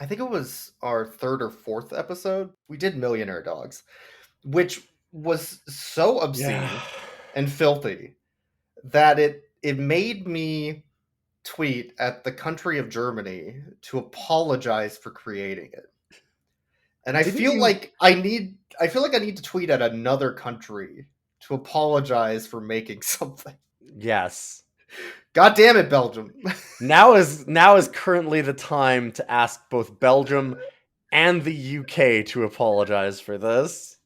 I think it was our third or fourth episode. We did Millionaire Dogs, which was so Yeah. obscene and filthy that it made me tweet at the country of Germany to apologize for creating it. And Didn't you? I feel like I need to tweet at another country to apologize for making something. Yes. God damn it, Belgium. Now is currently the time to ask both Belgium and the UK to apologize for this.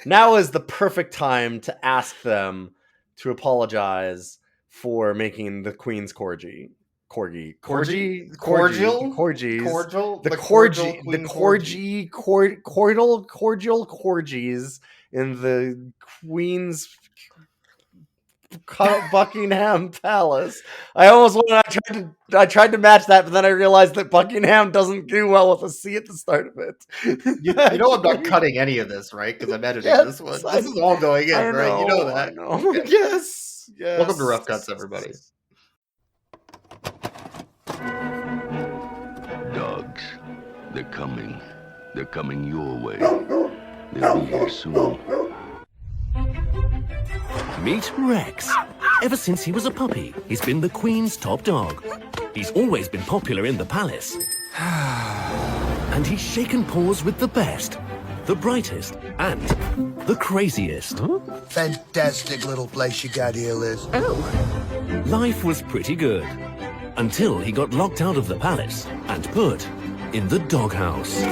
Now is the perfect time to ask them to apologize for making the Queen's Corgis, Cordial, the the cordial Queen Corgi. cordial Corgis in the Queen's Buckingham Palace. I tried to match that, but then I realized that Buckingham doesn't do well with a C at the start of it. You know I'm not cutting any of this, right? Because I'm editing Yes, this one. This is all going in, right? You know I that. know. Okay. Yes, Welcome to yes. Rough Cuts, everybody. Dogs, they're coming. They're coming your way. They'll be here soon. Meet Rex. Ever since he was a puppy, he's been the Queen's top dog. He's always been popular in the palace. And he's shaken paws with the best, the brightest, and the craziest. Fantastic little place you got here, Liz. Oh. Life was pretty good. Until he got locked out of the palace and put in the doghouse.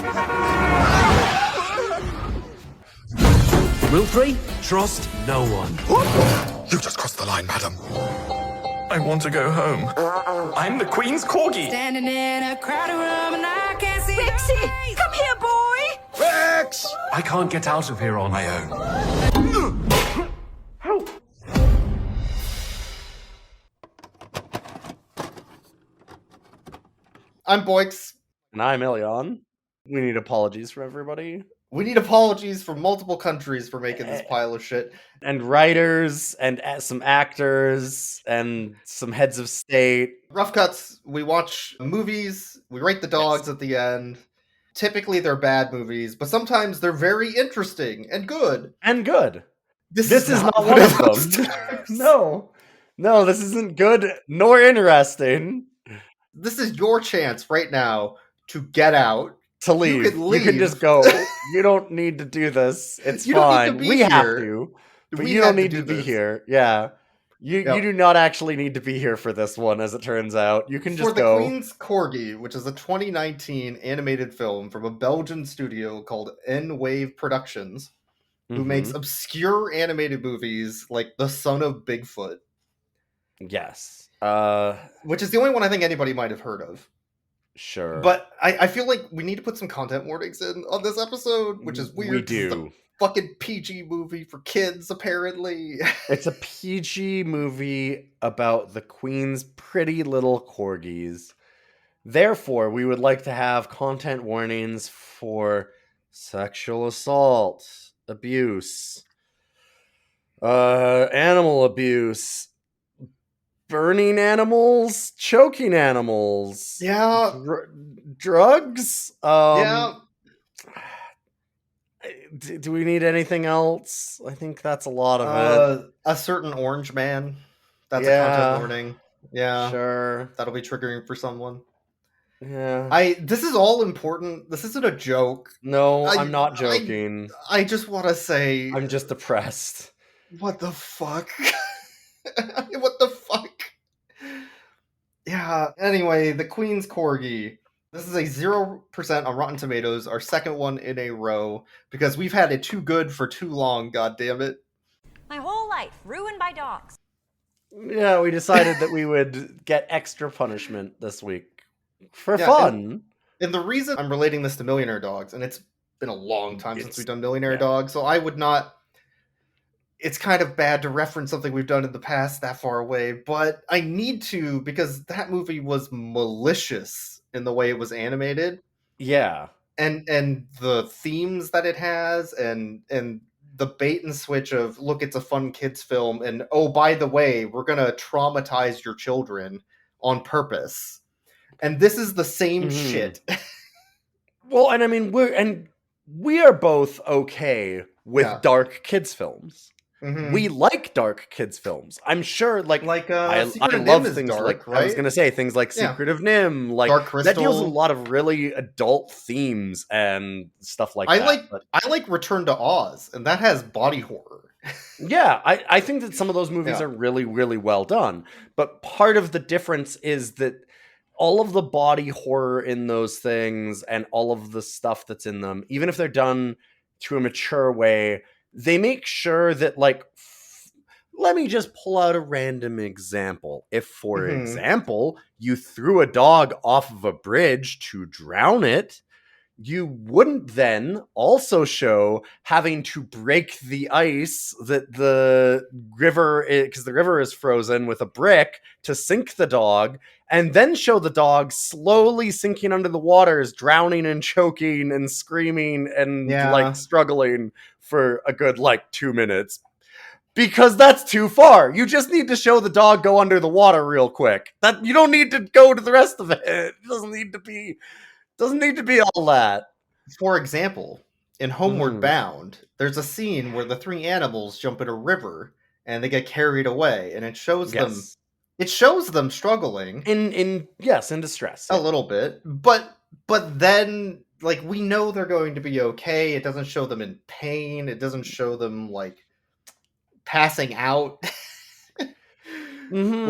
Rule 3, trust no one. You just crossed the line, madam. I want to go home. I'm the Queen's Corgi. Standing in a crowded room and I can't see Rexy, come here, boy! Rex! I can't get out of here on my own. I'm Boix. And I'm Elion. We need apologies from everybody. We need apologies from multiple countries for making this pile of shit. And writers, and some actors, and some heads of state. Rough Cuts, we watch movies, we rate the dogs at the end. Typically they're bad movies, but sometimes they're very interesting and good. And good. This is not one of them. No, this isn't good nor interesting. This is your chance right now to get out. To leave. You can just go. You don't need to do this. It's fine. We have to. But you don't need to be here. Yeah. You do not actually need to be here for this one, as it turns out. You can just go. For the Queen's Corgi, which is a 2019 animated film from a Belgian studio called N-Wave Productions, who makes obscure animated movies like The Son of Bigfoot. Yes. Which is the only one I think anybody might have heard of. Sure. But I feel like we need to put some content warnings in on this episode, which is weird. We do. It's a fucking PG movie for kids, apparently. It's a PG movie about the Queen's pretty little corgis. Therefore, we would like to have content warnings for sexual assault, abuse, animal abuse, burning animals, choking animals. Yeah. Drugs? Yeah. Do we need anything else? I think that's a lot of it. A certain orange man. That's a content warning. Yeah. Sure. That'll be triggering for someone. Yeah. This is all important. This isn't a joke. No, I'm not joking. I just want to say... I'm just depressed. What the fuck? What the fuck? Yeah, anyway, the Queen's Corgi. This is a 0% on Rotten Tomatoes, our second one in a row, because we've had it too good for too long, goddammit. My whole life ruined by dogs. Yeah, we decided that we would get extra punishment this week. For fun. And the reason I'm relating this to Millionaire Dogs, and it's been a long time since we've done Millionaire Dogs, so I would not... It's kind of bad to reference something we've done in the past that far away, but I need to because that movie was malicious in the way it was animated. Yeah. And the themes that it has and the bait and switch of, look, it's a fun kids film, and oh, by the way, we're going to traumatize your children on purpose. And this is the same Mhm. shit. Well, and I mean, we are both okay with Yeah. dark kids films. Mhm. We like dark kids films. I'm sure, like I Secret of love Nim is things dark, like I was right? gonna say things like Yeah. Secret of Nim, like Dark that deals with a Crystal. lot of really adult themes and stuff like I that. like But I like Return to Oz, and that has body horror. yeah, I think that some of those movies Yeah. are really, really well done. But part of the difference is that all of the body horror in those things and all of the stuff that's in them, even if they're done to a mature way, they make sure that, like, let me just pull out a random example. If, for Mhm. example, you threw a dog off of a bridge to drown it, you wouldn't then also show having to break the ice that the river, because the river is frozen, with a brick to sink the dog, and then show the dog slowly sinking under the waters, drowning and choking and screaming and Yeah. like struggling for a good like 2 minutes. Because that's too far. You just need to show the dog go under the water real quick. That you don't need to go to the rest of it. It doesn't need to be all that. For example, in Homeward Mhm. Bound, there's a scene where the three animals jump in a river and they get carried away, and it shows them struggling in distress. a Yeah. little bit, but then like we know they're going to be okay. It doesn't show them in pain. It doesn't show them like passing out. Mhm.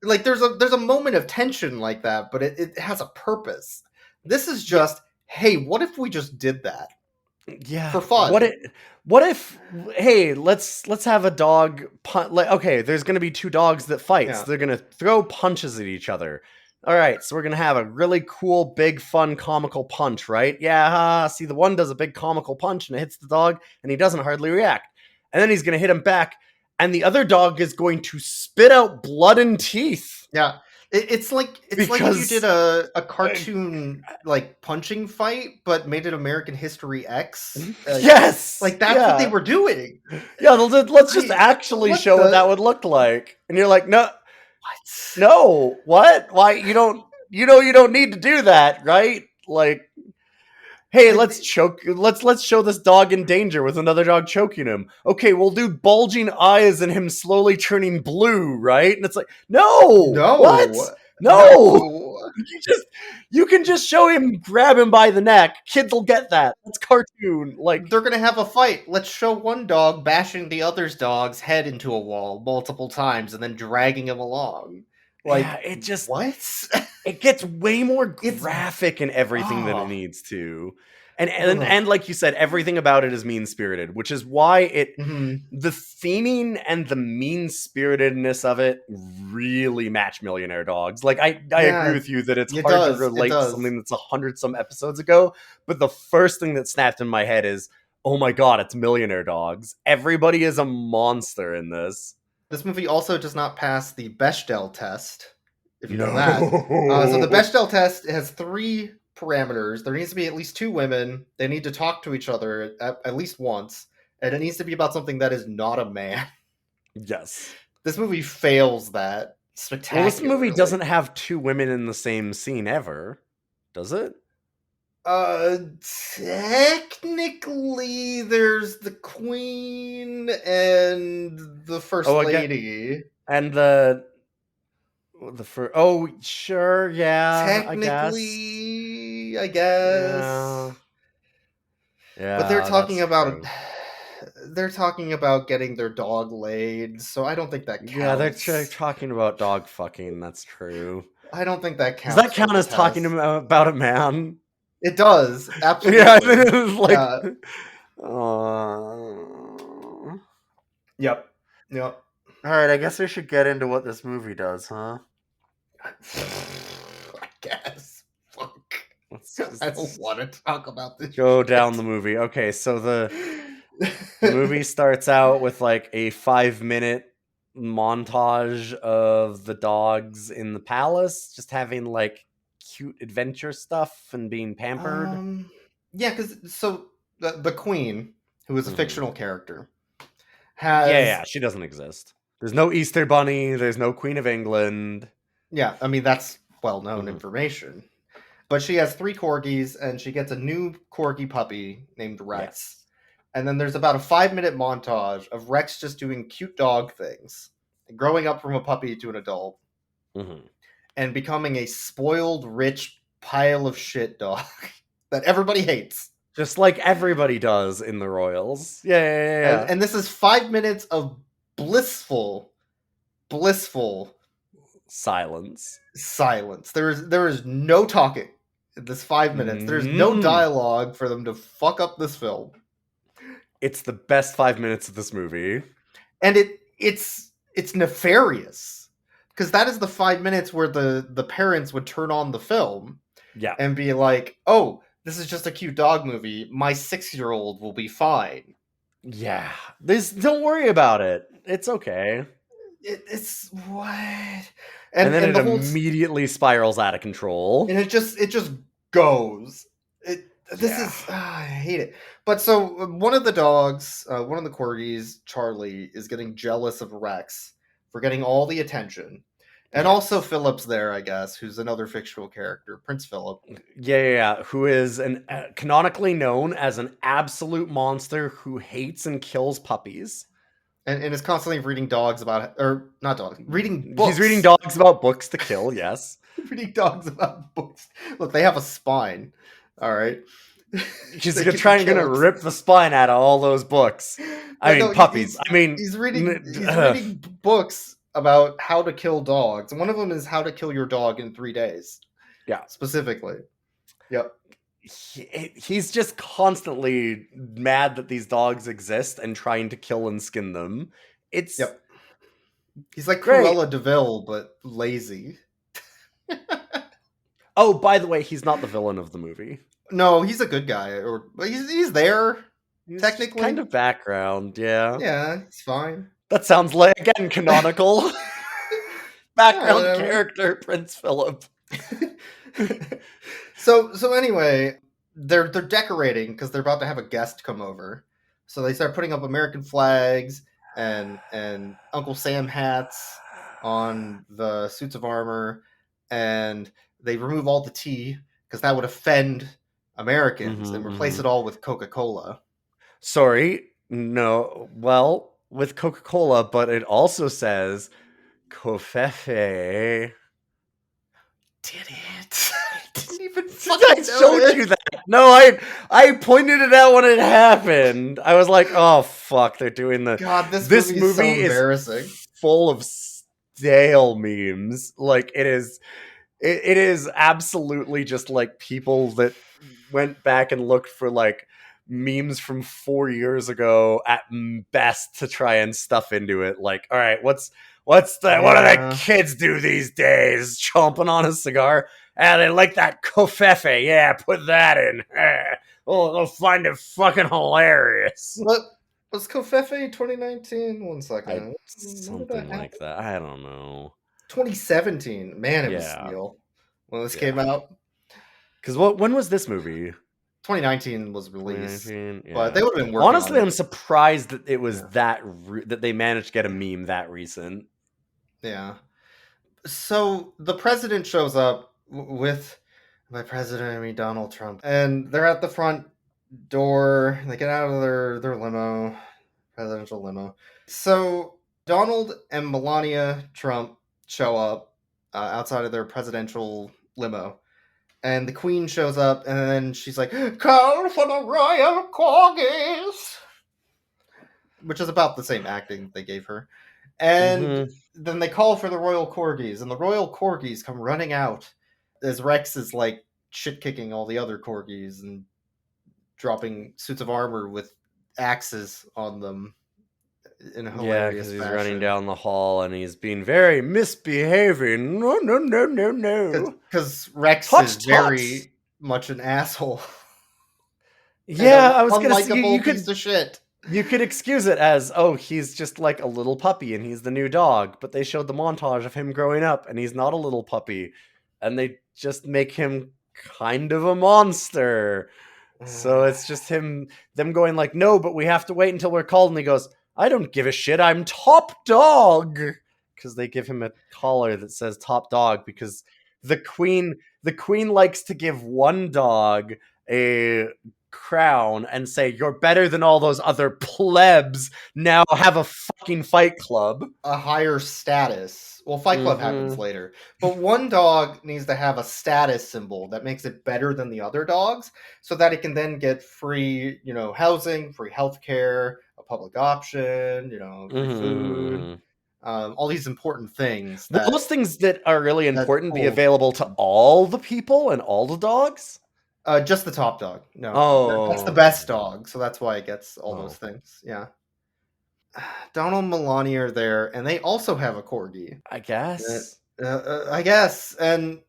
Like there's a moment of tension like that, but it has a purpose. This is just, hey, what if we just did that? Yeah. For fun. What if hey, let's have a dog like, okay, there's going to be two dogs that fight. Yeah. So they're going to throw punches at each other. All right, so we're going to have a really cool, big, fun, comical punch, right? Yeah, see, the one does a big comical punch and it hits the dog and he doesn't hardly react. And then he's going to hit him back and the other dog is going to spit out blood and teeth. Yeah. It's like if you Because- did a cartoon like punching fight, but made it American History X. Yes! Like that's what they were doing. Yeah, let's just actually what show the- what that would look like. And you're like, no, What? no, what? Why you don't need to do that, right? Like, hey, let's show this dog in danger with another dog choking him. Okay, we'll do bulging eyes and him slowly turning blue, right? And it's like, no, No. what? No. You can just show him, grab him by the neck. Kids will get that. That's cartoon. Like, They're gonna have a fight. Let's show one dog bashing the other's dog's head into a wall multiple times and then dragging him along. Like, yeah, it just what? it gets way more It's- graphic and everything than Oh. it needs to. And like you said, everything about it is mean-spirited, which is why Mhm. the theming and the mean-spiritedness of it really match Millionaire Dogs. Like I Yeah, agree with you that it's it hard does, to it relate to does. something that's 100-some episodes ago, but the first thing that snapped in my head is, oh my god, it's Millionaire Dogs. Everybody is a monster in this. This movie also does not pass the Bechdel test, if you know that. So the Bechdel test has 3 parameters. There needs to be at least 2 women. They need to talk to each other at least once. And it needs to be about something that is not a man. Yes. This movie fails that spectacularly. Well, this movie doesn't have 2 women in the same scene ever, does it? Technically, there's the Queen and the First Lady. And the first. Oh, sure, yeah. Technically, I guess. Yeah, But they're talking that's about true. they're talking about getting their dog laid, so I don't think that counts. Yeah, they're talking about dog fucking. That's true. I don't think that counts. Does that for count the as talking test. about a man? It does, absolutely. Yeah, it's like. Yeah. Yep. All right, I guess we should get into what this movie does, huh? I guess. Fuck. Let's just I don't want to talk about this. go down the movie. Okay, so the movie starts out with like a 5-minute montage of the dogs in the palace just having like cute adventure stuff and being pampered. Yeah, because the Queen, who is a Mhm. fictional character, has Yeah, she doesn't exist. There's no Easter Bunny. There's no Queen of England. Yeah, I mean that's well-known information. But she has 3 corgis, and she gets a new corgi puppy named Rex. Yes. And then there's about a 5-minute montage of Rex just doing cute dog things, growing up from a puppy to an adult, and becoming a spoiled, rich pile of shit dog that everybody hates. Just like everybody does in the Royals. Yeah. And this is 5 minutes of blissful silence. There is no talking in this 5 minutes. There's no dialogue for them to fuck up this film. It's the best 5 minutes of this movie. And it's nefarious. Because that is the 5 minutes where the parents would turn on the film and be like, oh, this is just a cute dog movie. My 6-year-old will be fine. Yeah. Don't worry about it. It's okay. It's what? And then it immediately spirals out of control. And it just goes. I hate it. But so one of the dogs, one of the corgis, Charlie, is getting jealous of Rex for getting all the attention. And also Philip's there, I guess, who's another fictional character, Prince Phillip. Yeah. Who is canonically known as an absolute monster who hates and kills puppies. And is constantly reading reading books. He's reading dogs about books to kill, yes. Reading dogs about books. Look, they have a spine. All right. He's gonna rip the spine out of all those books. Puppies. He's reading books about how to kill dogs. And one of them is how to kill your dog in 3 days. Yeah. Specifically. Yep. He's just constantly mad that these dogs exist and trying to kill and skin them. Yep. He's like Cruella DeVille, but lazy. Oh, by the way, he's not the villain of the movie. No, he's a good guy. He's there, he's technically. Kind of background, yeah. Yeah, it's fine. That sounds like, again, canonical. Background character, Prince Phillip. So anyway, they're decorating because they're about to have a guest come over. So they start putting up American flags and Uncle Sam hats on the suits of armor, and they remove all the tea because that would offend Americans and replace it all with Coca-Cola. Sorry, no. Well, with Coca-Cola, but it also says Covfefe. Did it? I didn't even I showed you that. No, I pointed it out when it happened. I was like, oh fuck, they're doing the God, this movie is so embarrassing. Full of stale memes. Like it is absolutely just like people that went back and looked for like memes from 4 years ago at best to try and stuff into it. Like, all right, what's that? What do the kids do these days? Chomping on a cigar? They like that Covfefe. Yeah, put that in. They'll find it fucking hilarious. What was Covfefe 2019? 1 second. Something like that. I don't know. 2017. Man, it was steel when this came out. Because when was this movie? 2019 was released, 2019, but they would have been working. Honestly, on I'm surprised that it was that they managed to get a meme that recent. Yeah. So the president shows up with, by president I mean Donald Trump, and they're at the front door. They get out of their limo, presidential limo. So Donald and Melania Trump show up outside of their presidential limo. And the Queen shows up, and then she's like, "Call for the royal corgis," which is about the same acting they gave her. And then they call for the royal corgis, and the royal corgis come running out as Rex is like shit kicking all the other corgis and dropping suits of armor with axes on them in a hilarious because he's fashion. running down the hall and he's being very misbehaving. No. Because Rex is very much an asshole. Yeah, I was gonna say you piece of shit. You could excuse it as, oh, he's just like a little puppy and he's the new dog, but they showed the montage of him growing up and he's not a little puppy, and they just make him kind of a monster. So it's just them going like, no, but we have to wait until we're called, and he goes, I don't give a shit, I'm top dog. Because they give him a collar that says top dog because the queen likes to give one dog a crown and say, "You're better than all those other plebs. Now have a fucking fight club." A higher status. Well, Fight Club happens Mhm. later, but one dog needs to have a status symbol that makes it better than the other dogs, so that it can then get free, housing, free healthcare, a public option, free food, Mhm. all these important things Will that those things that are really that important be hold. available to all the people and all the dogs? Just the top dog. No, that's the Oh. best dog, so that's why it gets all those Oh. things. Yeah. Donald and Melania are there, and they also have a corgi. I guess. I guess, and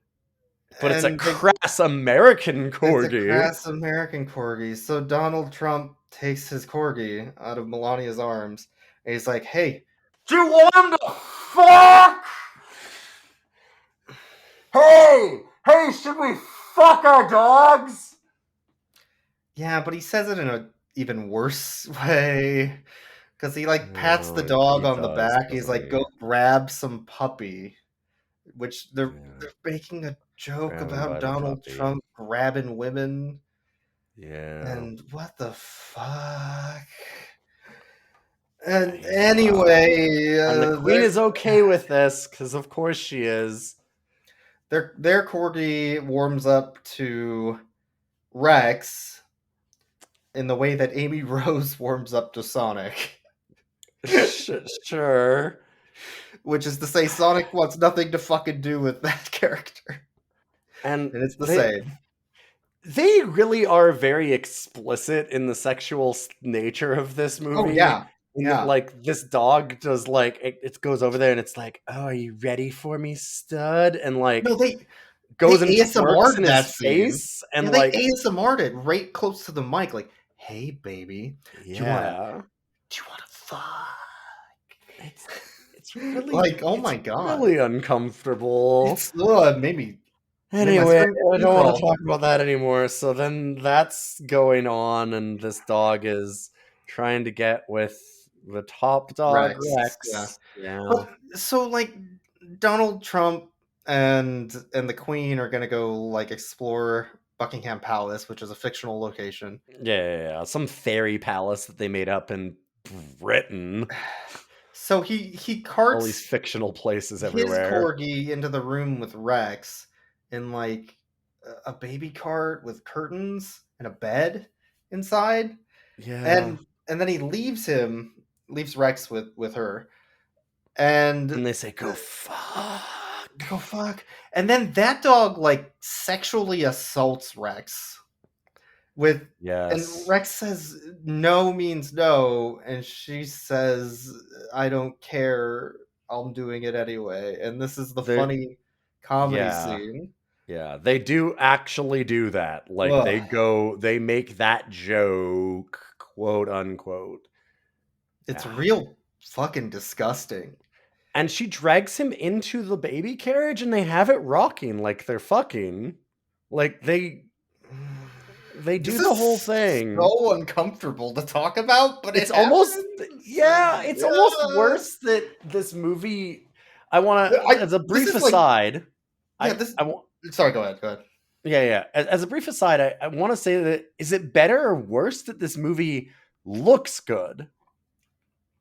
But it's a and they, crass American it's a corgi. crass American corgi. So Donald Trump takes his corgi out of Melania's arms, and he's like, "Hey, Do you want him to fuck? Hey, should we fuck our dogs? yeah," but he says it in a even worse way because he pats the Oh, dog he on the does, back. He's doesn't like, he? "Go grab some puppy," which they're Yeah. they're making a joke Grab him about by the Donald puppy. Trump grabbing women. Yeah. And what the fuck? And Yeah. anyway, And the queen is okay with this, because of course she is. their corgi warms up to Rex in the way that Amy Rose warms up to Sonic, Sure. which is to say Sonic wants nothing to fucking do with that character, And and it's the same. they really are very explicit in the sexual nature of this movie. Oh yeah, In yeah. that, this dog does it goes over there and it's like, "Oh, are you ready for me, stud?" And No, they goes and twerks ASMR'd in that his scene. face and Yeah, they ASMR'd it right close to the mic, like, "Hey, baby, do you wanna fuck?" it's really Like, oh my god. really uncomfortable. It's maybe made my Anyway, I skin don't want to crawl. talk about that anymore. So then that's going on, and this dog is trying to get with the top dog, Rex, yeah. Rex. Yeah. But so Donald Trump and the Queen are gonna go explore Buckingham Palace, which is a fictional location. Yeah. Some fairy palace that they made up in Britain. So he All these carts fictional places his everywhere. corgi into the room with Rex in a baby cart with curtains and a bed inside. Yeah. And then he leaves Rex with her. And they say, "Go fuck." go fuck. And then that dog sexually assaults Rex with and Yes. Rex says no means no, and she says, "I don't care. I'm doing it anyway." And this is the They're- funny comedy Yeah. scene. Yeah, they do actually do that. Ugh. They make that joke, quote unquote. It's Yeah. real fucking disgusting. And she drags him into the baby carriage and they have it rocking like they're fucking. They do This the is whole thing. so uncomfortable to talk about, but It's it almost happens. it's almost worse that this movie I want to as a brief aside. Sorry, go ahead. Yeah. As a brief aside, I want to say that is it better or worse that this movie looks good?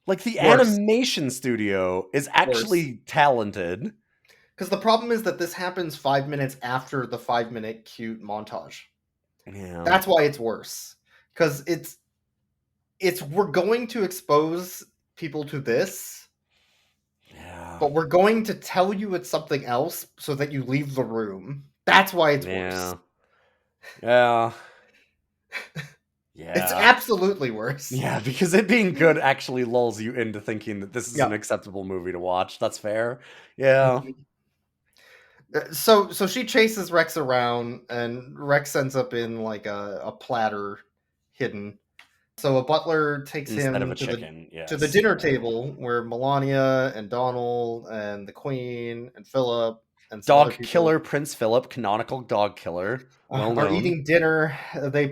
Like the animation studio is actually talented. Because the problem is that this happens 5 minutes after the 5-minute cute montage. Yeah. That's why it's worse. Because we're going to expose people to this. Yeah. But we're going to tell you it's something else so that you leave the room. That's why it's worse. Yeah. It's absolutely worse. Yeah, because it being good actually lulls you into thinking that this is an acceptable movie to watch. That's fair. Yeah. So she chases Rex around, and Rex ends up in a platter hidden. So a butler takes Instead him of a to chicken, to the dinner table where Melania and Donald and the Queen and Philip and some other dog people killer Prince Phillip, canonical dog killer, well are known. eating dinner. They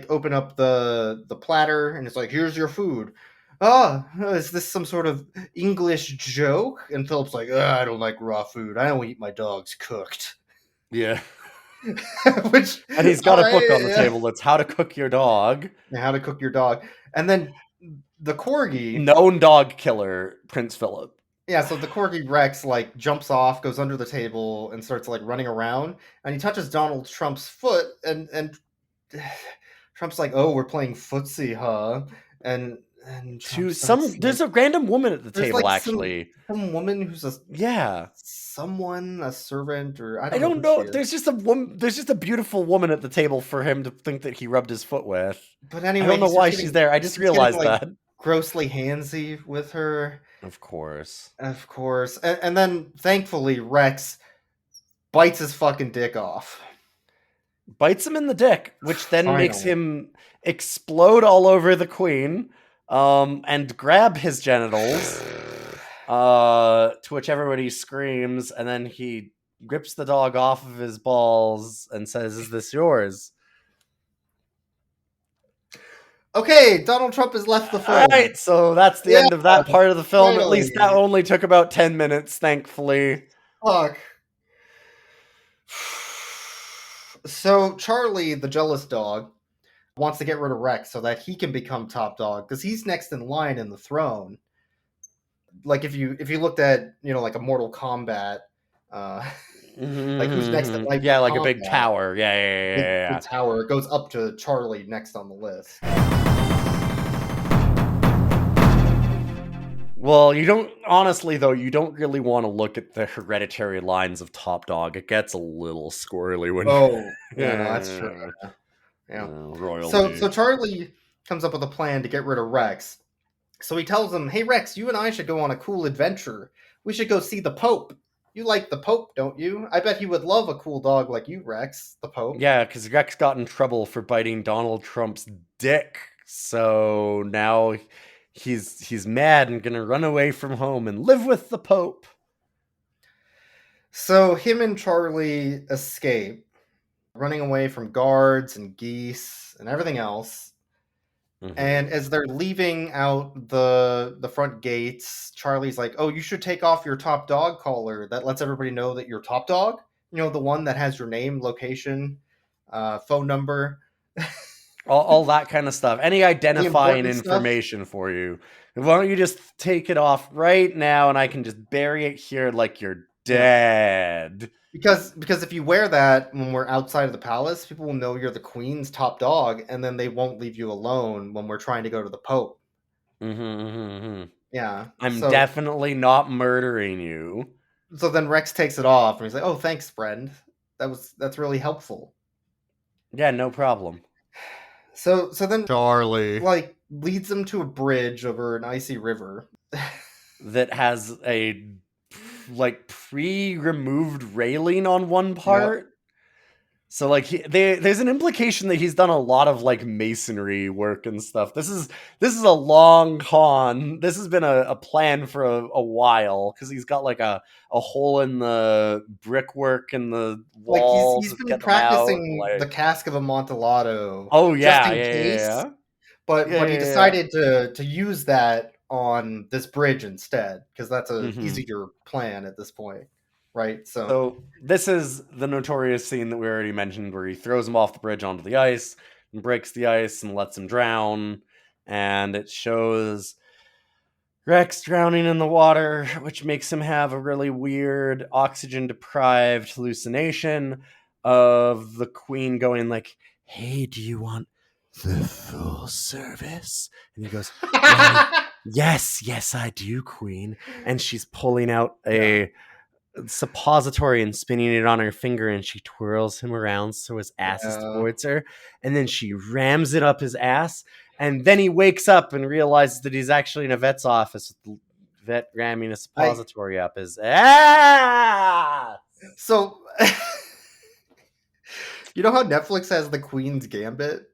open up the platter, and it's like, "Here's your food." oh, is this some sort of English joke? And Philip's like, I don't like raw food. I only eat my dogs cooked. Yeah. Which, And he's got a book on the table that's How to Cook Your Dog. How to cook your dog. And then the Corgi... Known dog killer, Prince Phillip. Yeah, so the Corgi Rex, like, jumps off, goes under the table, and starts, like, running around. And he touches Donald Trump's foot, and Trump's like, oh, we're playing footsie, huh? And There's a random woman at the table, like actually. Some woman who's a servant, or I don't know. There's just a woman. There's just a beautiful woman at the table for him to think that he rubbed his foot with. But anyway, I don't know why she's there. I just realized that. Grossly handsy with her. Of course. And then thankfully Rex bites his fucking dick off. Bites him in the dick, which then makes him explode all over the Queen. And grab his genitals, to which everybody screams, and then he rips the dog off of his balls and says, "Is this yours?" Okay, Donald Trump has left the film. All right, so that's the end of that part of the film. Finally. At least that only took about 10 minutes, thankfully. Fuck. So Charlie, the jealous dog, wants to get rid of Rex so that he can become top dog, because he's next in line in the throne. Like if you looked at, like a Mortal Kombat, like who's next in line? Yeah, like a big tower. Yeah. Big tower. It goes up to Charlie next on the list. Well, you don't really want to look at the hereditary lines of top dog. It gets a little squirrely when that's true. Yeah. Royalty. So Charlie comes up with a plan to get rid of Rex. So he tells him, hey Rex, you and I should go on a cool adventure. We should go see the Pope. You like the Pope, don't you? I bet he would love a cool dog like you, Rex, the Pope. Yeah, because Rex got in trouble for biting Donald Trump's dick. So now he's mad and gonna run away from home and live with the Pope. So him and Charlie escape, running away from guards and geese and everything else. Mm-hmm. And as they're leaving out the front gates, Charlie's like, oh, you should take off your top dog collar. That lets everybody know that you're top dog. The one that has your name, location, phone number. all that kind of stuff. Any identifying information for you. Why don't you just take it off right now and I can just bury it here like you're dead. Because if you wear that when we're outside of the palace, people will know you're the Queen's top dog, and then they won't leave you alone when we're trying to go to the Pope. Yeah. I'm definitely not murdering you. So then Rex takes it off, and he's like, oh, thanks, friend. That's really helpful. Yeah, no problem. So then Charlie leads them to a bridge over an icy river that has a pre-removed railing on one part. Yep. So there's an implication that he's done a lot of masonry work and stuff. This is a long con. This has been a plan for a while, because he's got a hole in the brickwork and the walls. He's been practicing the Cask of Amontillado. Oh yeah, just in case. Yeah. But he decided to use that on this bridge instead, because that's an easier plan at this point, right? So this is the notorious scene that we already mentioned, where he throws him off the bridge onto the ice and breaks the ice and lets him drown, and it shows Rex drowning in the water, which makes him have a really weird oxygen deprived hallucination of the Queen going hey, do you want the full service? And he goes, yes, I do, Queen. And she's pulling out a suppository and spinning it on her finger, and she twirls him around so his ass is towards her, and then she rams it up his ass, and then he wakes up and realizes that he's actually in a vet's office with the vet ramming a suppository up his ass. So you know how Netflix has the Queen's Gambit?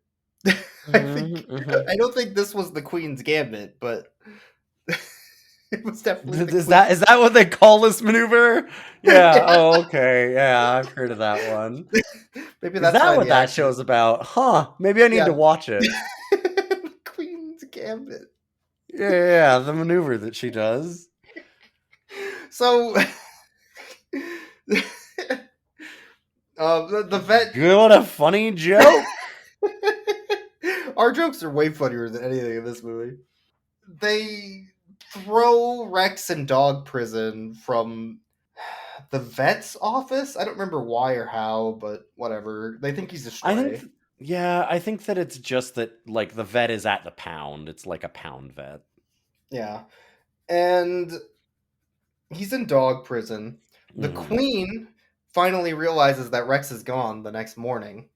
I don't think this was the Queen's Gambit, but it was definitely. Is that what they call this maneuver? Yeah. Oh, okay. Yeah, I've heard of that one. Maybe that's what that show's about, huh? Maybe I need to watch it. Queen's Gambit. Yeah, the maneuver that she does. So, the vet. What a funny joke. Our jokes are way funnier than anything in this movie. They throw Rex in dog prison from the vet's office. I don't remember why or how, but whatever. They think he's a I stray. think, yeah, I think that it's just that, like, the vet is at the pound. It's like a pound vet. Yeah. And he's in dog prison. The Mhm. queen finally realizes that Rex is gone the next morning.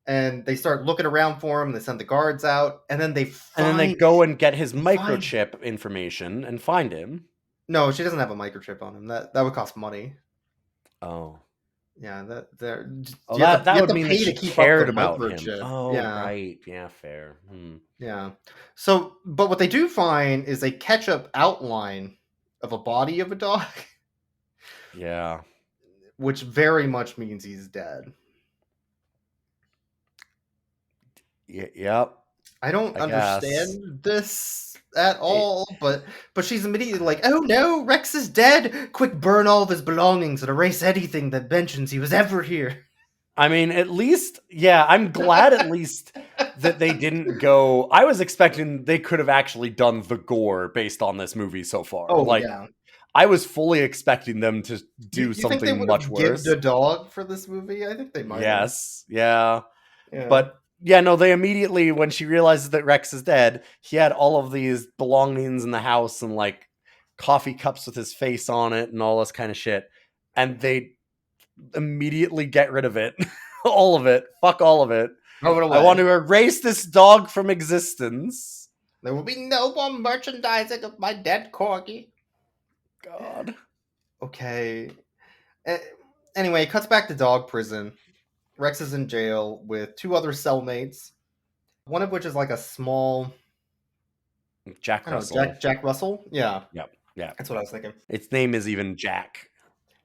And they start looking around for him. They send the guards out. And then they And then they find. go and get his they find- microchip information and find him. No, she doesn't have a microchip on him. That would cost money. Oh. Yeah, that Oh, you have that you would have to mean that pay she to keep up cared the about him. microchip. Oh, Yeah. right. Yeah, fair. Yeah. So, but what they do find is a ketchup outline of a body of a dog, Yeah. which very much means he's dead. Yep. I don't I guess. understand this at all, but she's immediately like, "Oh no, Rex is dead! Quick, burn all of his belongings and erase anything that mentions he was ever here." I mean, at least, yeah, I'm glad at least that they didn't go. I was expecting they could have actually done the gore based on this movie so far. Oh Like, yeah. I was fully expecting them to do You think they something would much have worse. gigged a dog for this movie? I think they might. Yes, yeah. Yeah. But yeah, no, they immediately, when she realizes that Rex is dead, he had all of these belongings in the house and like coffee cups with his face on it and all this kind of shit. And they immediately get rid of it. All of it. Fuck all of it. Throw it away. I want to erase this dog from existence. There will be no more merchandising of my dead corgi. God. Okay. Anyway, it cuts back to dog prison. Rex is in jail with two other cellmates, one of which is like a small Jack I don't Russell. know, Jack Russell? Yeah. Yep. Yeah. That's what I was thinking. Its name is even Jack.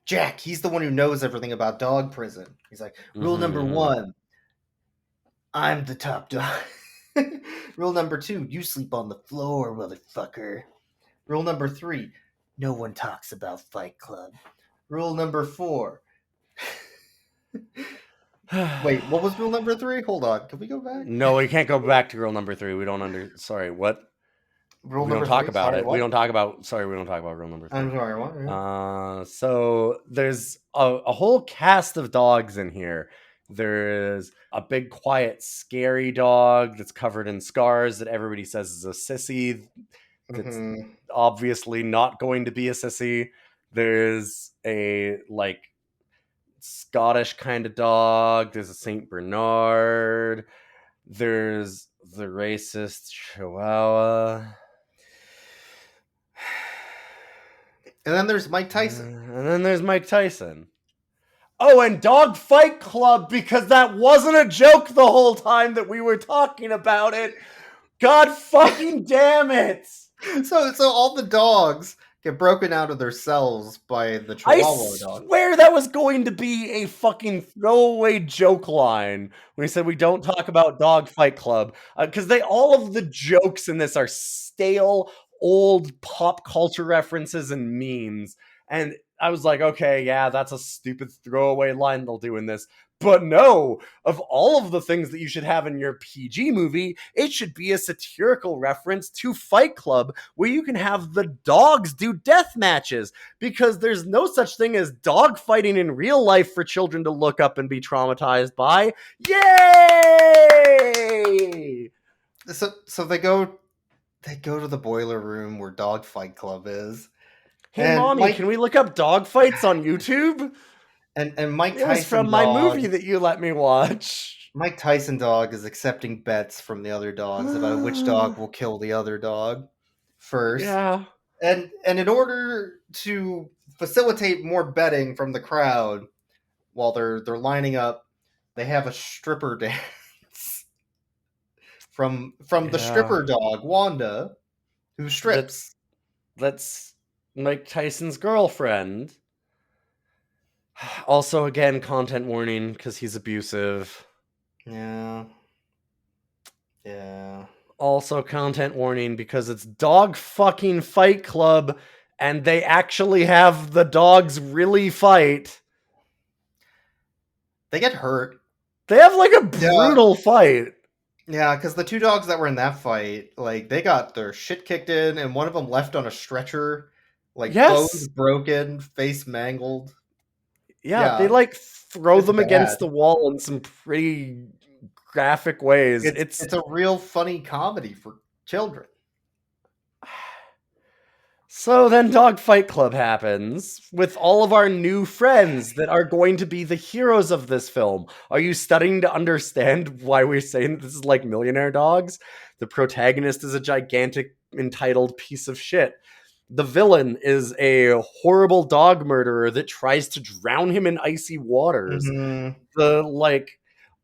Jack, he's the one who knows everything about dog prison. He's like, rule number Mhm. 1, I'm the top dog. Rule number 2, you sleep on the floor, motherfucker. Rule number 3, no one talks about Fight Club. Rule number 4. Wait, what was rule number 3? Hold on, can we go back? No, we can't go back to rule number 3. We don't Sorry, what? Rule We number don't talk 3? about Sorry, it. what? We don't talk about. Sorry, we don't talk about rule number 3. I'm sorry, what? So there's a whole cast of dogs in here. There's a big, quiet, scary dog that's covered in scars that everybody says is a sissy. That's Mhm. obviously not going to be a sissy. There's a like Scottish kind of dog. There's a Saint Bernard. There's the racist Chihuahua. And then there's Mike Tyson. And then there's Mike Tyson. Oh, and Dog Fight Club, because that wasn't a joke the whole time that we were talking about it. God fucking damn it. So all the dogs get broken out of their cells by the I Chihuahua dog. swear that was going to be a fucking throwaway joke line when he said we don't talk about Dog Fight Club, because all of the jokes in this are stale, old pop culture references and memes. And I was like, okay, yeah, that's a stupid throwaway line they'll do in this. But no, of all of the things that you should have in your PG movie, it should be a satirical reference to Fight Club, where you can have the dogs do death matches, because there's no such thing as dog fighting in real life for children to look up and be traumatized by. Yay! So they go to the boiler room where Dog Fight Club is. Hey, And Mommy, can we look up dog fights on YouTube? And Mike It was Tyson from my dog, movie that you let me watch. Mike Tyson dog is accepting bets from the other dogs about which dog will kill the other dog first. Yeah. And in order to facilitate more betting from the crowd while they're lining up, they have a stripper dance from the Yeah. stripper dog Wanda, who strips. That's Mike Tyson's girlfriend. Also, again, content warning because he's abusive. Yeah. Also, content warning because it's Dog Fucking Fight Club and they actually have the dogs really fight. They get hurt. They have like a brutal fight. Yeah, because the two dogs that were in that fight, like, they got their shit kicked in, and one of them left on a stretcher, like, bones broken, face mangled. Yeah, they like throw It's them against bad. the wall in some pretty graphic ways. It's a real funny comedy for children. So then Dog Fight Club happens with all of our new friends that are going to be the heroes of this film. Are you starting to understand why we're saying this is like Millionaire Dogs? The protagonist is a gigantic, entitled piece of shit. The villain is a horrible dog murderer that tries to drown him in icy waters.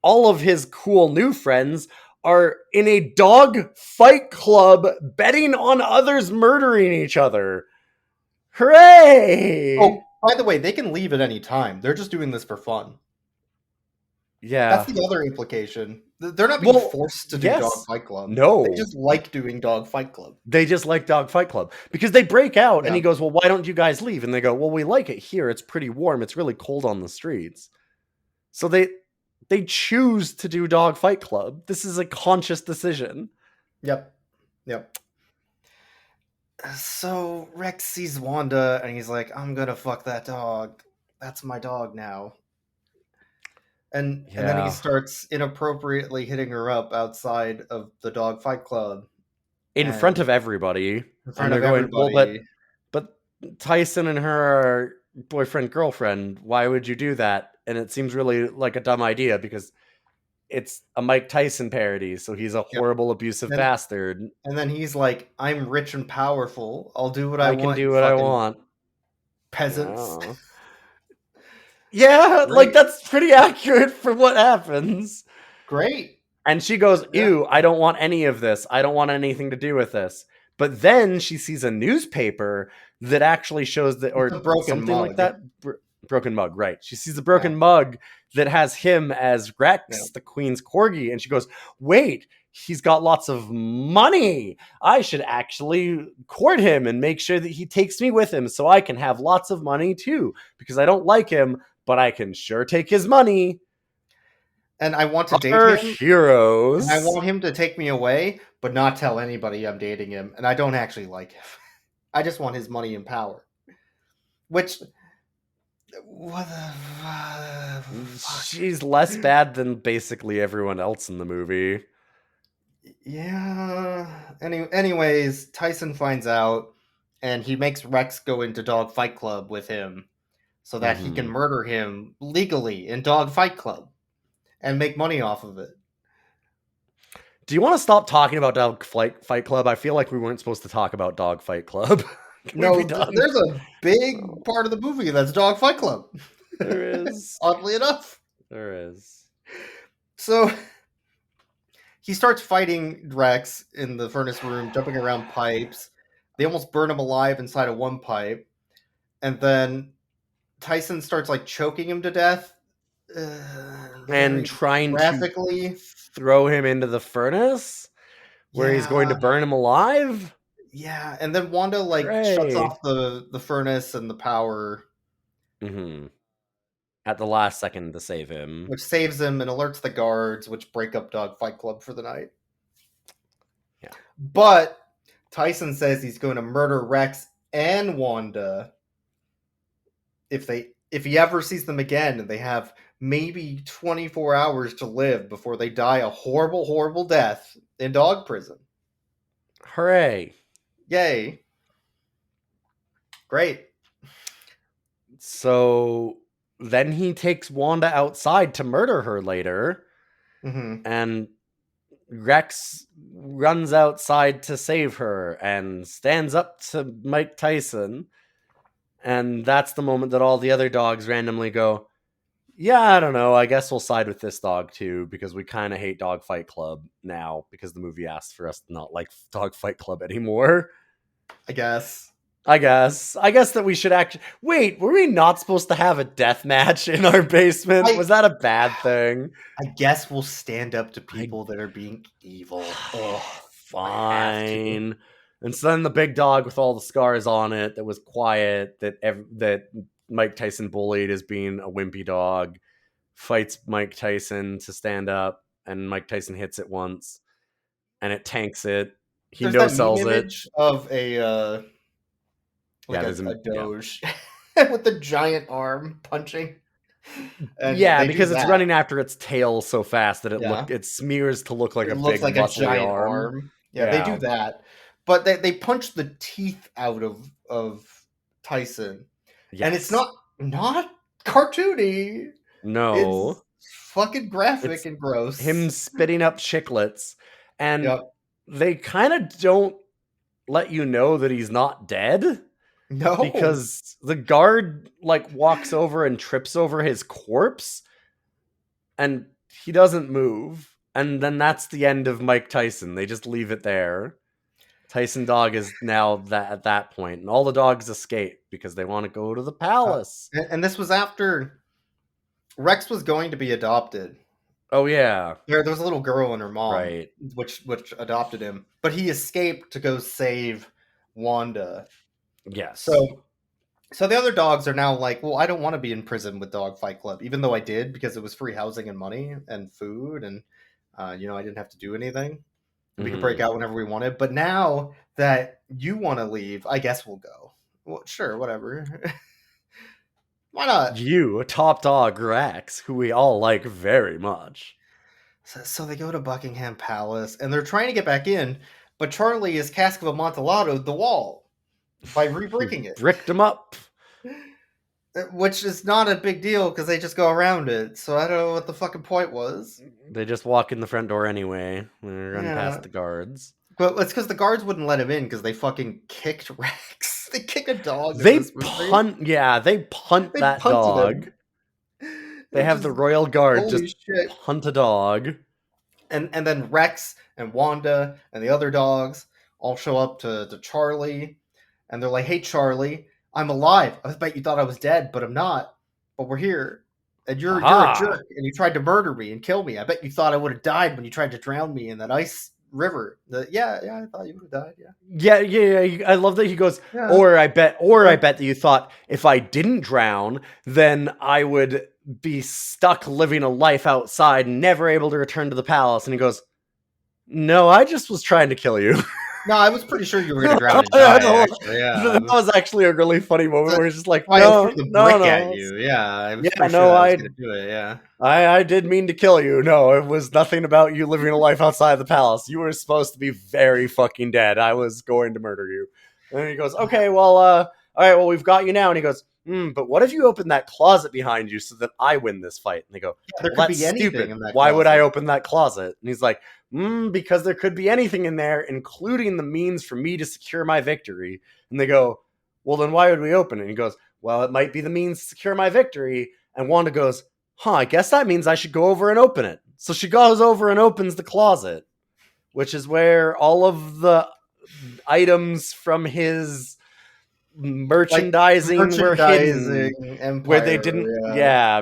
All of his cool new friends are in a dog fight club betting on others murdering each other. Hooray! Oh, by the way, they can leave at any time. They're just doing this for fun. Yeah. That's the other implication. They're not being forced to do Dog Fight Club. No. They just like doing Dog Fight Club. They just like Dog Fight Club. Because they break out and he goes, well, why don't you guys leave? And they go, well, we like it here. It's pretty warm. It's really cold on the streets. So they choose to do Dog Fight Club. This is a conscious decision. Yep. So Rex sees Wanda and he's like, I'm gonna fuck that dog. That's my dog now. And then he starts inappropriately hitting her up outside of the Dog Fight Club. In front of everybody. In front of everybody. Well, but Tyson and her are boyfriend, girlfriend. Why would you do that? And it seems really like a dumb idea because it's a Mike Tyson parody, so he's a horrible, abusive bastard. And then he's like, I'm rich and powerful. I'll do what I want. I can do what I want. Peasants. Yeah, like that's pretty accurate for what happens. Great. And she goes, ew, I don't want any of this. I don't want anything to do with this. But then she sees a newspaper that actually shows that, or something like that. Broken mug, right. She sees a broken mug that has him as Rex, the Queen's Corgi, and she goes, wait, he's got lots of money. I should actually court him and make sure that he takes me with him so I can have lots of money too, because I don't like him, but I can sure take his money. And I want to date him. Heroes. And I want him to take me away, but not tell anybody I'm dating him. And I don't actually like him. I just want his money and power. Which... What the fuck? She's less bad than basically everyone else in the movie. Yeah. Anyways, Tyson finds out, and he makes Rex go into Dog Fight Club with him so that he can murder him legally in Dog Fight Club and make money off of it. Do you want to stop talking about Dog Fight Club? I feel like we weren't supposed to talk about Dog Fight Club. No, there's a big part of the movie that's Dog Fight Club. There is. Oddly enough. There is. So he starts fighting Rex in the furnace room, jumping around pipes. They almost burn him alive inside of one pipe. And then Tyson starts like choking him to death. And trying to throw him into the furnace where he's going to burn him alive. Yeah, and then Wanda shuts off the furnace and the power. At the last second to save him. Which saves him and alerts the guards, which break up Dog Fight Club for the night. Yeah. But Tyson says he's going to murder Rex and Wanda if he ever sees them again, and they have maybe 24 hours to live before they die a horrible, horrible death in dog prison. Hooray. Yay. Great. So then he takes Wanda outside to murder her later. And Rex runs outside to save her and stands up to Mike Tyson. And that's the moment that all the other dogs randomly go, yeah, I don't know. I guess we'll side with this dog too, because we kind of hate Dog Fight Club now because the movie asked for us to not like Dog Fight Club anymore. I guess that we should actually... Wait, were we not supposed to have a death match in our basement? Was that a bad thing? I guess we'll stand up to people that are being evil. fine. And so then the big dog with all the scars on it that was quiet, that Mike Tyson bullied as being a wimpy dog, fights Mike Tyson to stand up, and Mike Tyson hits it once, and it tanks it. He There's that meme no-sells it. image of a like there's a yeah. Doge with the giant arm punching. And Yeah, they do because it's that. running after its tail so fast that Yeah. it smears to look like It a looks big like a muscly giant arm. arm. Yeah, they do that. But they punch the teeth out of Tyson. Yes. And it's not cartoony. No. It's fucking graphic It's and gross. him spitting up chiclets. And Yep. they kind of don't let you know that he's not dead. No. Because the guard like walks over and trips over his corpse and he doesn't move. And then that's the end of Mike Tyson. They just leave it there. Tyson dog is now at that point, and all the dogs escape because they want to go to the palace. And this was after Rex was going to be adopted. Oh yeah. There was a little girl and her mom, Right. which adopted him, but he escaped to go save Wanda. Yes. So the other dogs are now like, well, I don't want to be in prison with Dog Fight Club, even though I did because it was free housing and money and food, and I didn't have to do anything. We could break out whenever we wanted. But now that you want to leave, I guess we'll go. Well, sure, whatever. Why not? You, a top dog, Rex, who we all like very much. So they go to Buckingham Palace, and they're trying to get back in, but Charlie is Cask of Amontillado the wall by re-bricking it. Bricked him up. Which is not a big deal, because they just go around it, so I don't know what the fucking point was. They just walk in the front door anyway. They're running past the guards. But it's because the guards wouldn't let him in, because they fucking kicked Rex. They kick a dog. They punt that dog. They have the royal guard just punt a dog. And then Rex and Wanda and the other dogs all show up to Charlie, and they're like, "Hey, Charlie, I'm alive. I bet you thought I was dead, but I'm not. But we're here. And you're a jerk, and you tried to murder me and kill me. I bet you thought I would have died when you tried to drown me in that ice river." Yeah, I thought you would have died, Yeah. I love that he goes, or I bet that you thought if I didn't drown, then I would be stuck living a life outside, never able to return to the palace. And he goes, no, I just was trying to kill you. No, I was pretty sure you were going to drown and die, actually. Yeah. That was actually a really funny moment where he's just like, I no. at you. Yeah, I was pretty sure I was going to do it, yeah. I did mean to kill you. No, it was nothing about you living a life outside the palace. You were supposed to be very fucking dead. I was going to murder you. And he goes, okay, well, all right, well, we've got you now. And he goes, but what if you open that closet behind you so that I win this fight? And they go, there could be anything in that Why would I closet. open that closet? And he's like, because there could be anything in there, including the means for me to secure my victory. And they go, well, then why would we open it? And he goes, well, it might be the means to secure my victory. And Wanda goes, I guess that means I should go over and open it. So she goes over and opens the closet, which is where all of the items from his merchandising were hidden. Empire, where they didn't,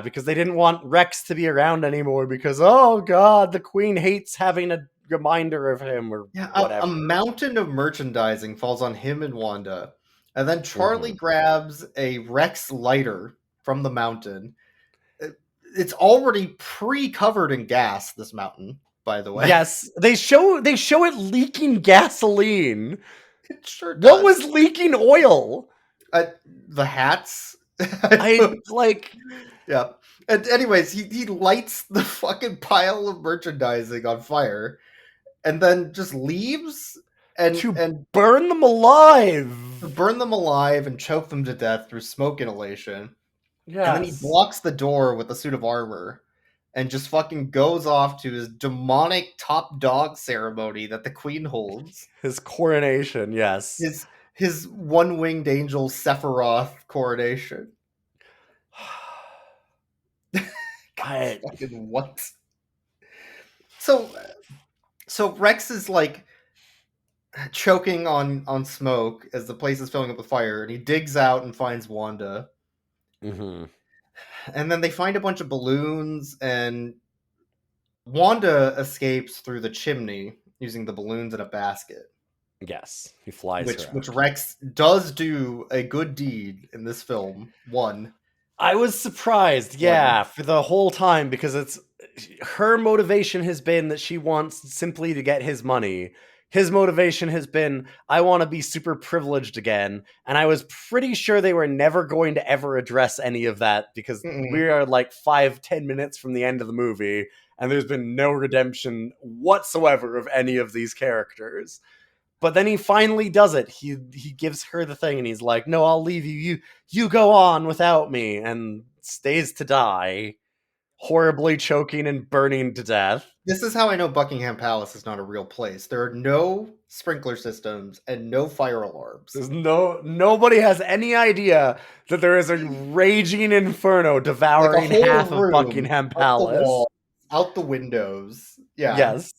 because they didn't want Rex to be around anymore because, oh God, the Queen hates having a reminder of him or whatever. A mountain of merchandising falls on him and Wanda. And then Charlie grabs a Rex lighter from the mountain. It's already pre-covered in gas, this mountain, by the way. Yes, they show it leaking gasoline. It sure does. What was leaking oil? The hats. Yeah. And anyways, he lights the fucking pile of merchandising on fire, and then just leaves and burn them alive. Burn them alive and choke them to death through smoke inhalation. Yeah. And then he blocks the door with a suit of armor and just fucking goes off to his demonic top dog ceremony that the Queen holds. His coronation, yes. His one-winged angel Sephiroth coronation. Fucking what? So Rex is like choking on smoke as the place is filling up with fire, and he digs out and finds Wanda. And then they find a bunch of balloons, and Wanda escapes through the chimney using the balloons in a basket. Yes, he flies her Which out. Rex does do a good deed in this film. One. I was surprised, yeah, for the whole time, because it's her motivation has been that she wants simply to get his money. His motivation has been, I want to be super privileged again. And I was pretty sure they were never going to ever address any of that, because we are like 5-10 minutes from the end of the movie, and there's been no redemption whatsoever of any of these characters. But then he finally does it. He gives her the thing, and he's like, "No, I'll leave you. You go on without me," and stays to die, horribly choking and burning to death. This is how I know Buckingham Palace is not a real place. There are no sprinkler systems and no fire alarms. There's nobody has any idea that there is a raging inferno devouring Like a whole half of room, Buckingham up the Palace. wall, out the windows. Yeah. Yes.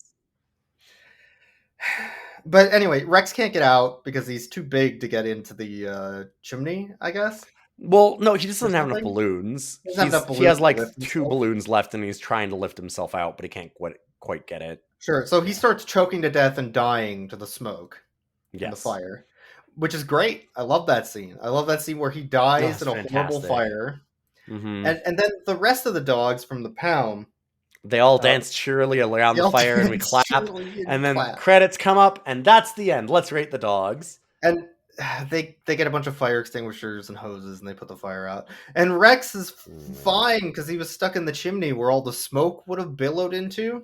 But anyway, Rex can't get out because he's too big to get into the chimney, I guess. Well, no, he just doesn't have enough something? balloons. He doesn't have enough He has balloons like to lift 2 himself. balloons left, and he's trying to lift himself out, but he can't quite get it. Sure. So he starts choking to death and dying to the smoke and the Yes. fire, which is great. I love that scene. I love that scene where he dies it's in a horrible fantastic. fire. Mhm. And then the rest of the dogs from the pound, They all dance cheerily around they the all fire, and we dance clap, cheerily and then clap. credits come up, and that's the end. Let's rate the dogs. And they get a bunch of fire extinguishers and hoses, and they put the fire out. And Rex is fine because he was stuck in the chimney where all the smoke would have billowed into.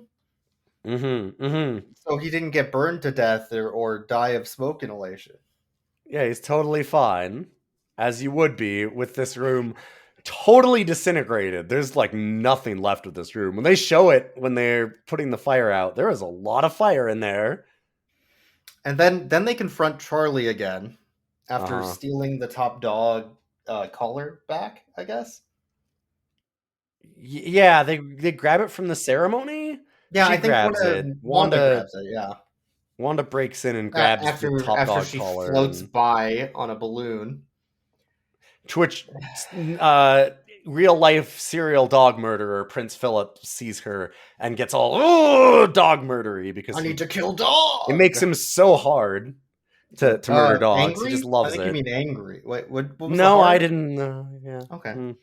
So he didn't get burned to death or die of smoke inhalation. Yeah, he's totally fine, as you would be with this room totally disintegrated. There's like nothing left of this room. When they show it, when they're putting the fire out, there is a lot of fire in there. And then they confront Charlie again after stealing the top dog collar back, I guess. Yeah, they grab it from the ceremony. Yeah, She I think grabs it. Wanda grabs it. Yeah, Wanda breaks in and grabs after the top dog she collar. floats by on a balloon. To which real life serial dog murderer Prince Phillip sees her and gets all dog murdery because I need to kill dogs. It makes him so hard to murder dogs. Angry? He just loves I think it. You mean angry? Wait, what was no, the I hard? didn't. Yeah. Okay.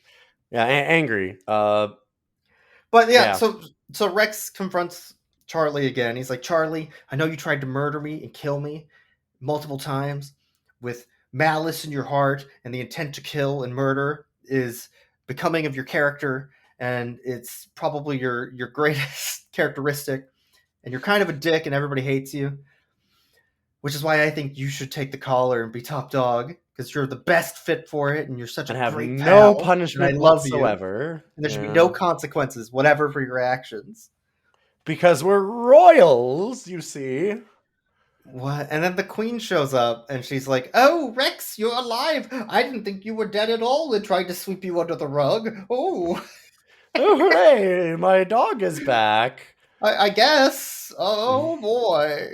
Yeah, angry. But yeah, so Rex confronts Charlie again. He's like, Charlie, I know you tried to murder me and kill me multiple times with malice in your heart, and the intent to kill and murder is becoming of your character, and it's probably your greatest characteristic, and you're kind of a dick and everybody hates you, which is why I think you should take the collar and be top dog, because you're the best fit for it, and you're such a great no pal, punishment and I love whatsoever. and there should be no consequences whatever for your actions. Because we're royals, you see. What? And then the queen shows up, and she's like, "Oh, Rex, you're alive! I didn't think you were dead at all, and tried to sweep you under the rug. Oh, oh, hooray! My dog is back. I guess. Oh boy.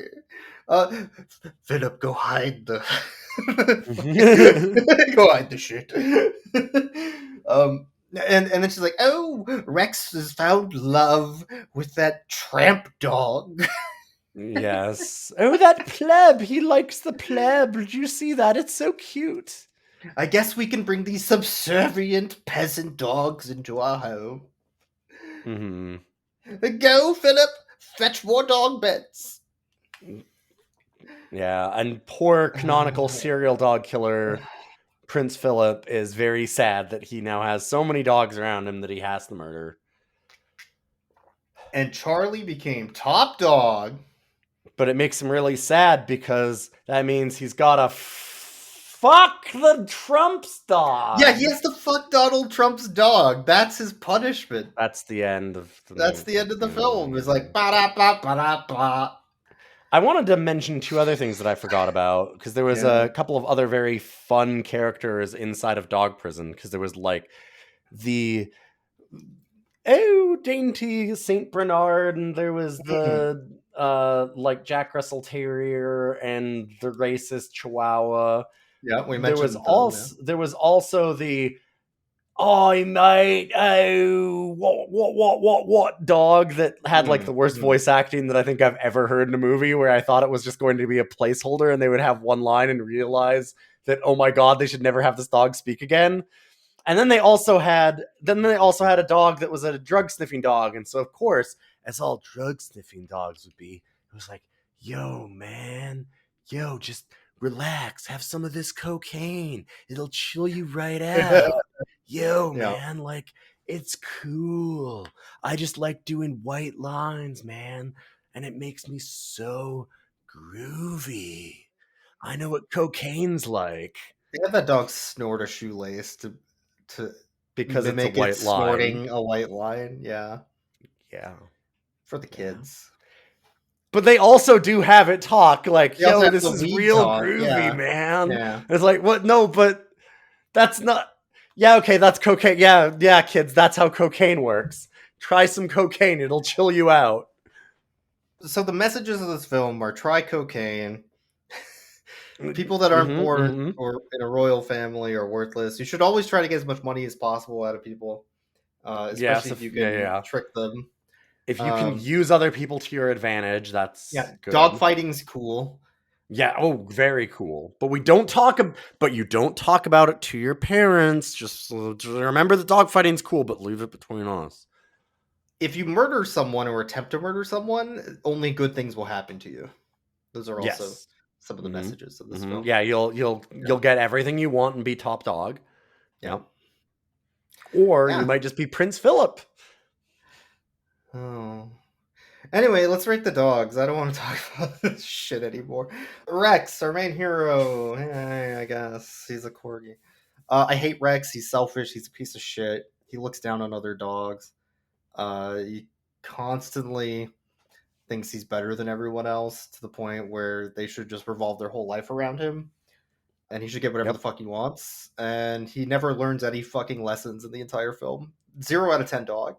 Philip, go hide the go hide the shit." And then she's like, "Oh, Rex has found love with that tramp dog." Yes. Oh, that pleb. He likes the pleb. Did you see that? It's so cute. I guess we can bring these subservient peasant dogs into our home. Go, Philip. Fetch more dog beds. Yeah, and poor canonical serial dog killer Prince Phillip is very sad that he now has so many dogs around him that he has to murder. And Charlie became top dog. But it makes him really sad because that means he's gotta fuck the Trump's dog. Yeah, he has to fuck Donald Trump's dog. That's his punishment. That's the end of the That's the end of the film. It's like ba-da-ba, ba-da-ba. I wanted to mention 2 other things that I forgot about, because there was a couple of other very fun characters inside of Dog Prison, because there was like the dainty Saint Bernard, and there was the like Jack Russell Terrier and the racist Chihuahua. Yeah, we mentioned there was also the "Oh, mate, oh, what dog," that had like the worst Mhm. voice acting that I think I've ever heard in a movie, where I thought it was just going to be a placeholder and they would have one line and realize that, oh my god, they should never have this dog speak again. And then they also had a dog that was a drug sniffing dog, and so of course, as all drug sniffing dogs would be, it was like, "Yo, man, yo, just relax, have some of this cocaine. It'll chill you right out. Yo, Yeah. man, like it's cool. I just like doing white lines, man, and it makes me so groovy. I know what cocaine's like They have that dog snort a shoelace to because it's a mimic it white line." snorting a white line. Yeah, Yeah. for the Yeah. kids. But they also do have it talk like, They also "Yo, have this the is weed real talk. groovy, Yeah, man." yeah. It's like, "What? No, but that's not." Yeah, okay, that's cocaine. Yeah, yeah, kids, that's how cocaine works. Try some cocaine; it'll chill you out. So the messages of this film are: try cocaine. People that aren't Mm-hmm, born mm-hmm. or in a royal family are worthless. You should always try to get as much money as possible out of people, Yes, especially if you yeah, can yeah. trick them. If you can use other people to your advantage, that's Yeah, good. dogfighting's cool. Yeah, oh, very cool. But you don't talk about it to your parents. Just remember the dogfighting's cool, but leave it between us. If you murder someone or attempt to murder someone, only good things will happen to you. Those are also Yes. some of the Hmm. messages of this Hmm. film. Yeah, you'll get everything you want and be top dog. Yeah. Yep. Or you Yeah. might just be Prince Phillip. Oh. Anyway, let's rate the dogs. I don't want to talk about this shit anymore. Rex, our main hero. I guess he's a corgi. I hate Rex. He's selfish. He's a piece of shit. He looks down on other dogs. He constantly thinks he's better than everyone else to the point where they should just revolve their whole life around him. And he should get whatever the Yep. fuck he wants. And he never learns any fucking lessons in the entire film. 0 out of 10 dog.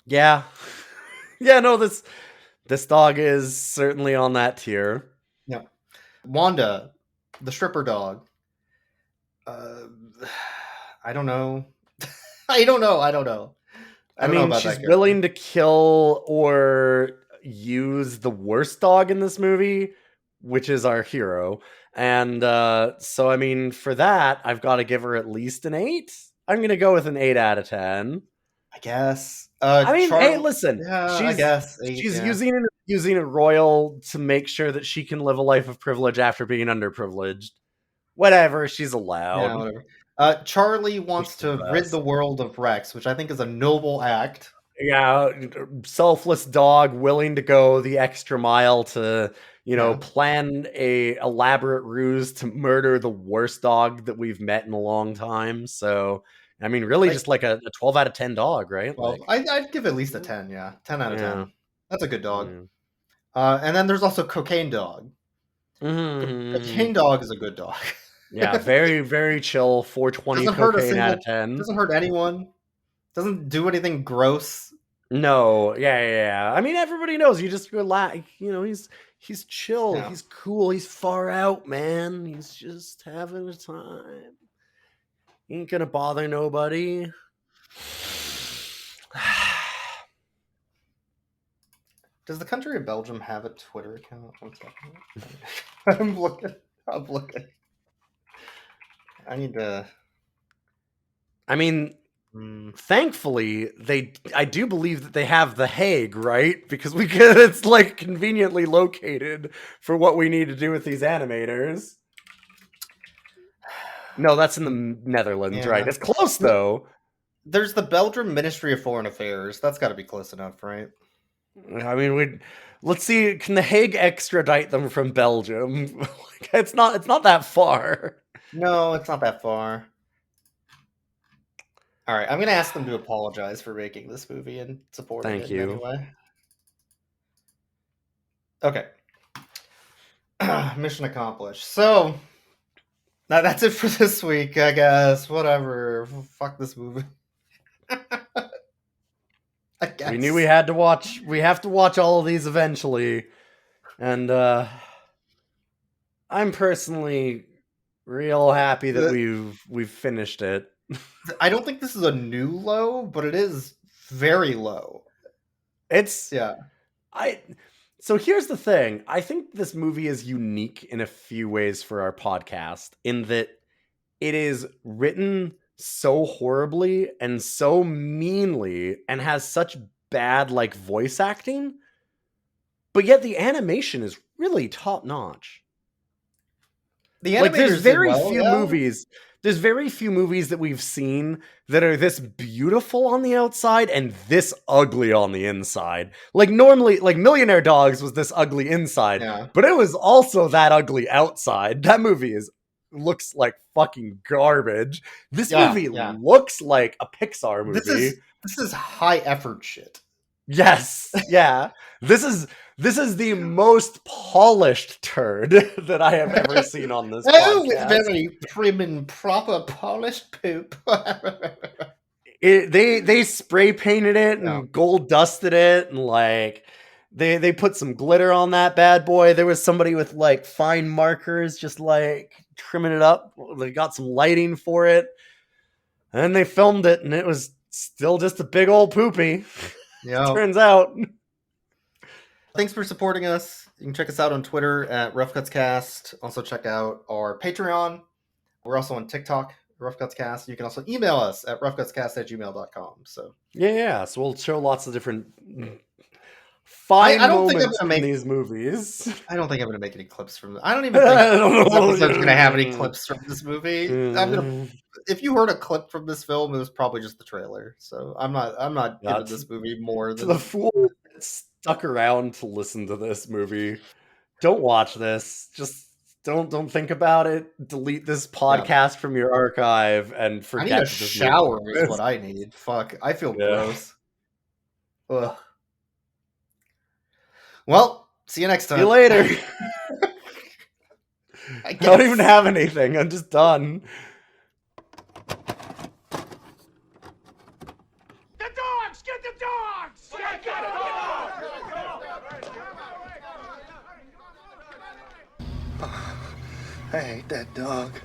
Yeah. Yeah, no, this dog is certainly on that tier. Yeah. Wanda, the stripper dog. I don't know. I don't know. I don't know. I don't know about She's that willing character. to kill or use the worst dog in this movie, which is our hero. And so, for that, I've got to give her at least an 8. I'm going to go with an 8 out of 10. I guess. Hey, listen, Yeah, I she's guess 8. she's Yeah. using a royal to make sure that she can live a life of privilege after being underprivileged. Whatever, she's Yeah, allowed. whatever. Charlie wants She's the to rid best. the world of Rex, which I think is a noble act. Yeah, selfless dog willing to go the extra mile to, Yeah. plan a elaborate ruse to murder the worst dog that we've met in a long time. So, really Like, just like a 12 out of 10 dog, right? well, Like, I'd give at least a 10, yeah. 10 out of yeah. 10. That's a good dog. Yeah. And then there's also Cocaine Dog. Mhm. Cocaine Dog is a good dog. Yeah, very, very chill. 420 Doesn't hurt cocaine out of 10. doesn't hurt anyone. Doesn't do anything gross. No, yeah. Everybody knows you just relax. He's chill. Yeah. He's cool. He's far out, man. He's just having a time. He ain't gonna bother nobody. Does the country of Belgium have a Twitter account? 1 second. I'm looking. I need to. Thankfully, I do believe that they have The Hague, right? Because it's like conveniently located for what we need to do with these animators. No, that's in the Netherlands, Yeah. right? It's close though. There's the Belgium Ministry of Foreign Affairs. That's got to be close enough, right? Let's see. Can The Hague extradite them from Belgium? It's not that far. No, it's not that far. All right, I'm gonna ask them to apologize for making this movie and supporting Thank it you. in any way. Okay. Mission accomplished. So now that's it for this week, I guess. Whatever. Fuck this movie. I guess. We knew we have to watch all of these eventually. And I'm personally Real happy that we've finished it. I don't think this is a new low, but it is very low. It's Yeah. So here's the thing. I think this movie is unique in a few ways for our podcast, in that it is written so horribly and so meanly and has such bad like voice acting, but yet the animation is really top notch. The animators Like there's did very well, few yeah. movies. There's very few movies that we've seen that are this beautiful on the outside and this ugly on the inside. Like normally, like Millionaire Dogs was this ugly inside, Yeah. but it was also that ugly outside. That movie looks like fucking garbage. This movie looks like a Pixar movie. This is high effort shit. Yes, yeah. This is the most polished turd that I have ever seen on this Oh, podcast. it's very prim and proper, polished poop. They spray painted it and gold dusted it, and like they put some glitter on that bad boy. There was somebody with like fine markers just like trimming it up. They got some lighting for it, and then they filmed it, and it was still just a big old poopy. Yeah. Turns out. Thanks for supporting us. You can check us out on Twitter at Rough Cuts Cast. Also check out our Patreon. We're also on TikTok, Rough Cuts Cast. You can also email us at roughcutscast@gmail.com. So yeah. So we'll show lots of different fine I don't moments think I'm gonna in these movies. I don't think I'm going to make any clips from this. I don't even think this episode's going to have any clips from this movie. If you heard a clip from this film, it was probably just the trailer. So I'm not giving this movie more than the fool that stuck around to listen to this movie. Don't watch this. Just don't think about it. Delete this podcast from your archive and forget. I need a shower is what I need. Fuck, I feel gross. Ugh. Well, see you next time. See you later. I don't even have anything. I'm just done. The dogs! Get the dogs! Get the dogs! I hate that dog.